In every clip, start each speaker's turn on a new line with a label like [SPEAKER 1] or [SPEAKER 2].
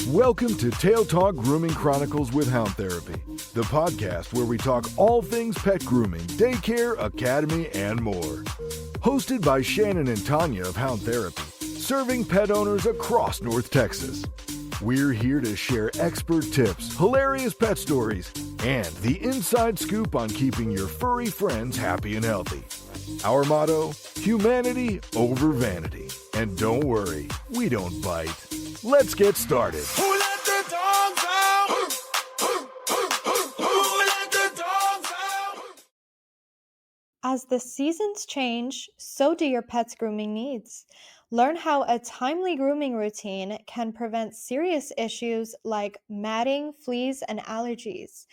[SPEAKER 1] Welcome to Tail Talk Grooming Chronicles with Hound Therapy, the podcast where we talk all things pet grooming, daycare, academy, and more. Hosted by Shannon and Tanya of Hound Therapy, serving pet owners across North Texas. We're here to share expert tips, hilarious pet stories, and the inside scoop on keeping your furry friends happy and healthy. Our motto, humanity over vanity. And don't worry, we don't bite. Let's get started. Who let the dogs out? Who let the dogs out?
[SPEAKER 2] As the seasons change, so do your pet's grooming needs. Learn how a timely grooming routine can prevent serious issues like matting, fleas, and allergies.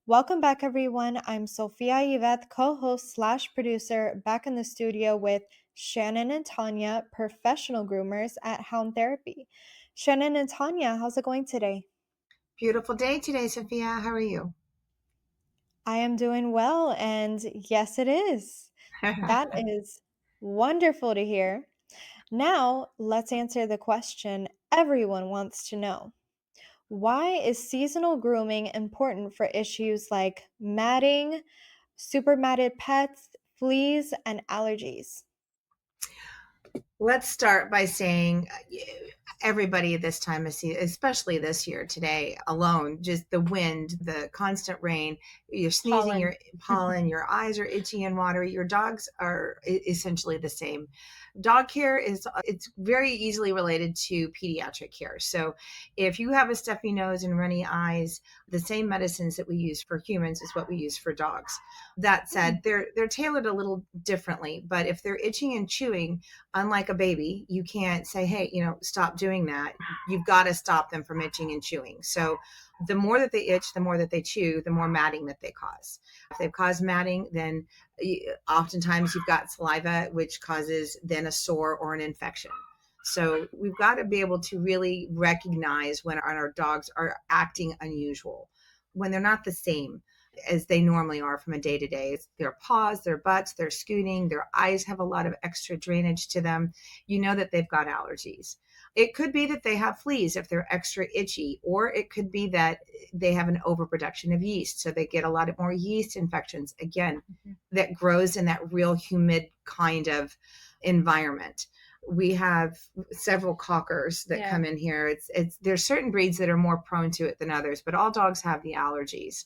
[SPEAKER 2] Welcome back, everyone. I'm Sophia Yvette, co-host / producer, back in the studio with Shannon and Tanya, professional groomers at Hound Therapy. Shannon and Tanya, how's it going today?
[SPEAKER 3] Beautiful day today, Sophia. How are you?
[SPEAKER 2] I am doing well, and yes, it is. That is wonderful to hear. Now, let's answer the question everyone wants to know. Why is seasonal grooming important for issues like matting, super matted pets, fleas, and allergies?
[SPEAKER 3] Let's start by saying everybody at this time of season, especially this year today alone, just the wind, the constant rain, you're sneezing,
[SPEAKER 2] Pollen.
[SPEAKER 3] your pollen, your eyes are itchy and watery. Your dogs are essentially the same. Dog care it's very easily related to pediatric care. So if you have a stuffy nose and runny eyes, the same medicines that we use for humans is what we use for dogs. That said, they're tailored a little differently, but if they're itching and chewing, unlike a baby, you can't say, hey, stop doing that. You've got to stop them from itching and chewing. So the more that they itch, the more that they chew, the more matting that they cause. If they've caused matting, then oftentimes you've got saliva, which causes then a sore or an infection. So we've got to be able to really recognize when our dogs are acting unusual, when they're not the same as they normally are from a day to day. Their paws, their butts, their scooting, their eyes have a lot of extra drainage to them. You know that they've got allergies. It could be that they have fleas if they're extra itchy, or it could be that they have an overproduction of yeast. So they get a lot more yeast infections, again, that grows in that real humid kind of environment. We have several cockers that come in here. There's certain breeds that are more prone to it than others, but all dogs have the allergies.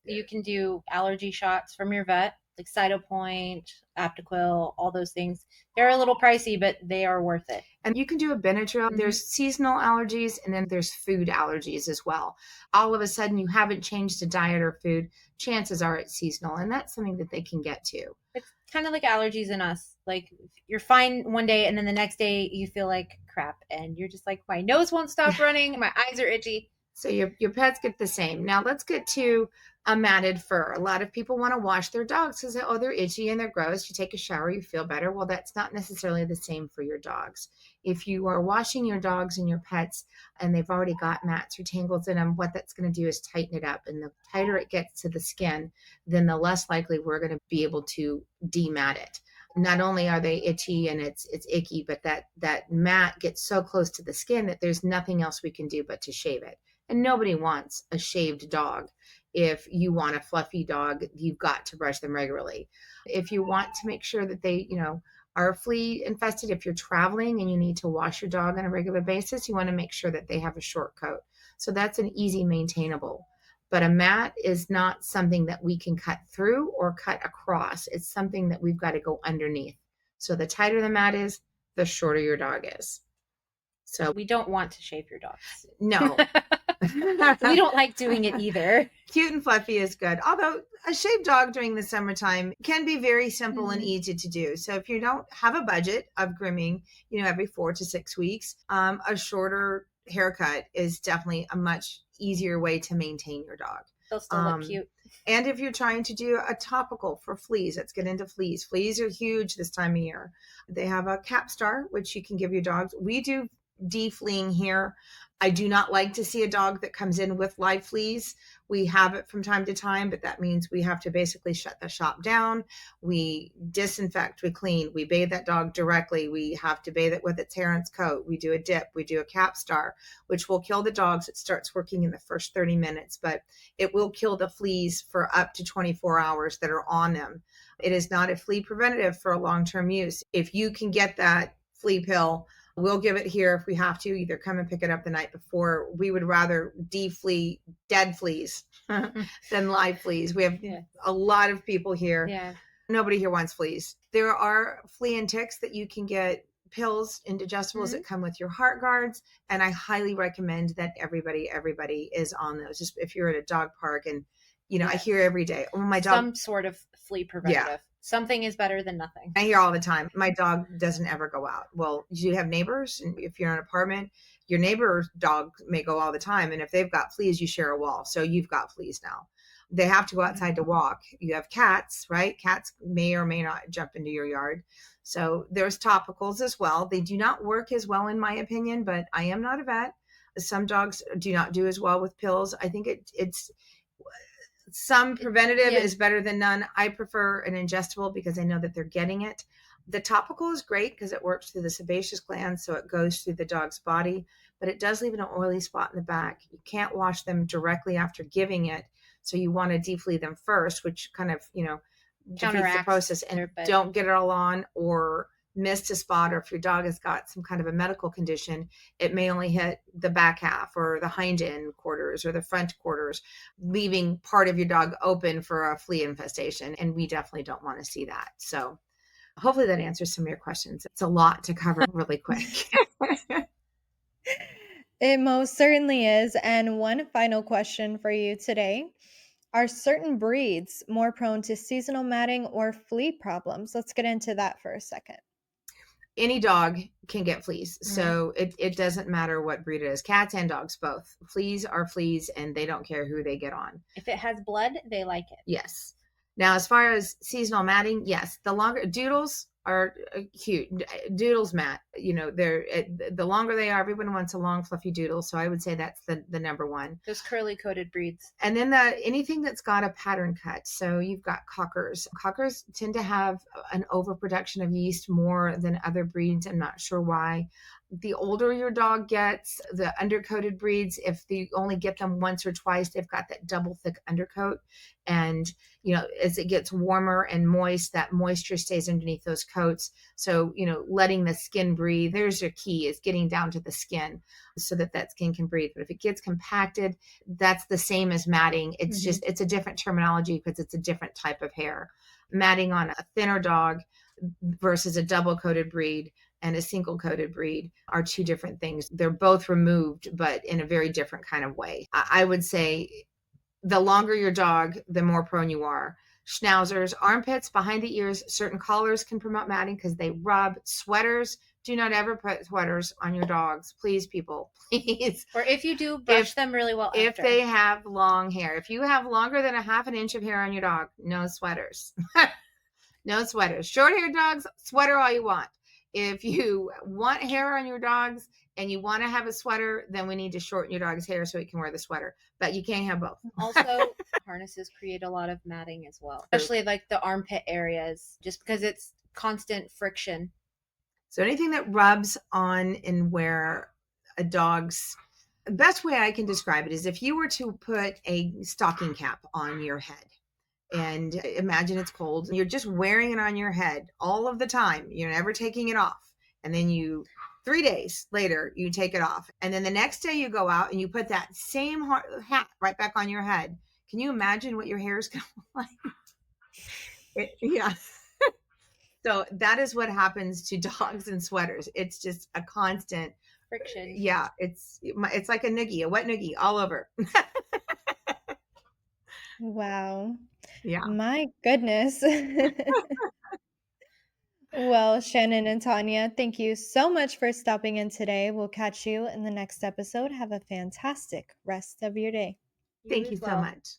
[SPEAKER 4] You can do allergy shots from your vet, like Cytopoint, Aptiquil, all those things. They're a little pricey, but they are worth it.
[SPEAKER 3] And you can do a Benadryl. Mm-hmm. There's seasonal allergies, and then there's food allergies as well. All of a sudden, you haven't changed a diet or food, chances are it's seasonal, and that's something that they can get to.
[SPEAKER 4] It's kind of like allergies in us. Like, you're fine one day, and then the next day you feel like crap, and you're just like, my nose won't stop running, my eyes are itchy.
[SPEAKER 3] So your pets get the same. Now let's get to a matted fur. A lot of people want to wash their dogs because they're itchy and they're gross. You take a shower, you feel better. Well, that's not necessarily the same for your dogs. If you are washing your dogs and your pets and they've already got mats or tangles in them, what that's going to do is tighten it up. And the tighter it gets to the skin, then the less likely we're going to be able to demat it. Not only are they itchy and it's icky, but that mat gets so close to the skin that there's nothing else we can do but to shave it. And nobody wants a shaved dog. If you want a fluffy dog, you've got to brush them regularly. If you want to make sure that they, are flea infested, if you're traveling and you need to wash your dog on a regular basis, you want to make sure that they have a short coat. So that's an easy maintainable. But a mat is not something that we can cut through or cut across. It's something that we've got to go underneath. So the tighter the mat is, the shorter your dog is. So
[SPEAKER 4] we don't want to shave your dogs.
[SPEAKER 3] No.
[SPEAKER 4] We don't like doing it either.
[SPEAKER 3] Cute and fluffy is good. Although a shaved dog during the summertime can be very simple and easy to do. So if you don't have a budget of grooming, every 4 to 6 weeks, a shorter haircut is definitely a much easier way to maintain your dog.
[SPEAKER 4] They'll still look cute.
[SPEAKER 3] And if you're trying to do a topical for fleas, let's get into fleas. Fleas are huge this time of year. They have a Capstar, which you can give your dogs. We do de-fleeing here. I do not like to see a dog that comes in with live fleas. We have it from time to time, but that means we have to basically shut the shop down. We disinfect, we clean, we bathe that dog directly. We have to bathe it with its hair and its coat. We do a dip, we do a capstar, which will kill the dogs. It starts working in the first 30 minutes, but it will kill the fleas for up to 24 hours that are on them. It is not a flea preventative for a long-term use. If you can get that flea pill, we'll give it here if we have to. Either come and pick it up the night before. We would rather de-flea dead fleas than live fleas. We have a lot of people here.
[SPEAKER 4] Yeah.
[SPEAKER 3] Nobody here wants fleas. There are flea and ticks that you can get pills and digestibles that come with your heart guards. And I highly recommend that everybody is on those. Just if you're at a dog park and, I hear every day, oh, my dog.
[SPEAKER 4] Some sort of flea preventative. Yeah. Something is better than nothing.
[SPEAKER 3] I hear all the time, my dog doesn't ever go out. Well, you have neighbors, and if you're in an apartment, your neighbor's dog may go all the time. And if they've got fleas, you share a wall. So you've got fleas now. They have to go outside to walk. You have cats, right? Cats may or may not jump into your yard. So there's topicals as well. They do not work as well, in my opinion, but I am not a vet. Some dogs do not do as well with pills. I think it's some preventative is better than none. I prefer an ingestible because I know that they're getting it. The topical is great because it works through the sebaceous gland, so it goes through the dog's body, but it does leave an oily spot in the back. You can't wash them directly after giving it, so you want to de-flea them first, which kind of, defeats the process, and don't get it all on or missed a spot, or if your dog has got some kind of a medical condition, it may only hit the back half or the hind end quarters or the front quarters, leaving part of your dog open for a flea infestation. And we definitely don't want to see that. So hopefully that answers some of your questions. It's a lot to cover really quick.
[SPEAKER 2] It most certainly is. And one final question for you today. Are certain breeds more prone to seasonal matting or flea problems? Let's get into that for a second.
[SPEAKER 3] Any dog can get fleas. So it doesn't matter what breed it is. Cats and dogs, both. Fleas are fleas, and they don't care who they get on.
[SPEAKER 4] If it has blood, they like it.
[SPEAKER 3] Yes. Now, as far as seasonal matting, yes, the longer doodles are cute. Doodles mat, they're the longer they are, everyone wants a long fluffy doodle. So I would say that's the number one.
[SPEAKER 4] Those curly coated breeds.
[SPEAKER 3] And then anything that's got a pattern cut. So you've got cockers. Cockers tend to have an overproduction of yeast more than other breeds. I'm not sure why. The older your dog gets, the undercoated breeds, if you only get them once or twice, they've got that double thick undercoat. And, as it gets warmer and moist, that moisture stays underneath those coats. So, letting the skin breathe, there's your key, is getting down to the skin so that skin can breathe. But if it gets compacted, that's the same as matting. It's just, it's a different terminology because it's a different type of hair. Matting on a thinner dog versus a double coated breed and a single coated breed are two different things. They're both removed, but in a very different kind of way. I would say the longer your dog, the more prone you are. Schnauzers, armpits, behind the ears, certain collars can promote matting because they rub. Sweaters, do not ever put sweaters on your dogs. Please, people, please.
[SPEAKER 4] Or if you do, brush them really well
[SPEAKER 3] If
[SPEAKER 4] after.
[SPEAKER 3] they have long hair. If you have longer than a half an inch of hair on your dog, no sweaters. No sweaters. Short-haired dogs, sweater all you want. If you want hair on your dogs and you want to have a sweater, then we need to shorten your dog's hair so he can wear the sweater. But you can't have both.
[SPEAKER 4] Also, harnesses create a lot of matting as well, especially like the armpit areas, just because it's constant friction.
[SPEAKER 3] So anything that rubs on and where a dog's, the best way I can describe it is if you were to put a stocking cap on your head. And imagine it's cold. You're just wearing it on your head all of the time. You're never taking it off. And then 3 days later, you take it off. And then the next day you go out and you put that same hat right back on your head. Can you imagine what your hair is going to look like? Yeah. So that is what happens to dogs and sweaters. It's just a constant
[SPEAKER 4] friction.
[SPEAKER 3] Yeah. It's like a noogie, a wet noogie all over.
[SPEAKER 2] Wow.
[SPEAKER 3] Yeah.
[SPEAKER 2] My goodness. Well, Shannon and Tanya, thank you so much for stopping in today. We'll catch you in the next episode. Have a fantastic rest of your day.
[SPEAKER 3] Thank you so much.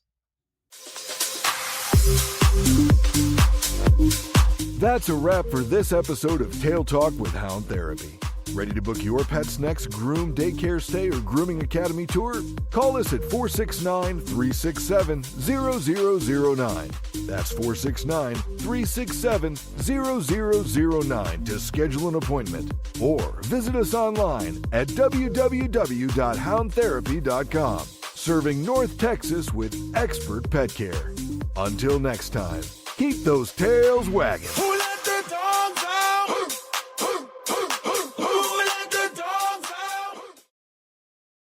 [SPEAKER 1] That's a wrap for this episode of Tail Talk with Hound Therapy. Ready to book your pet's next groom, daycare stay, or grooming academy tour? Call us at 469-367-0009. That's 469-367-0009 to schedule an appointment. Or visit us online at www.houndtherapy.com. Serving North Texas with expert pet care. Until next time, keep those tails wagging.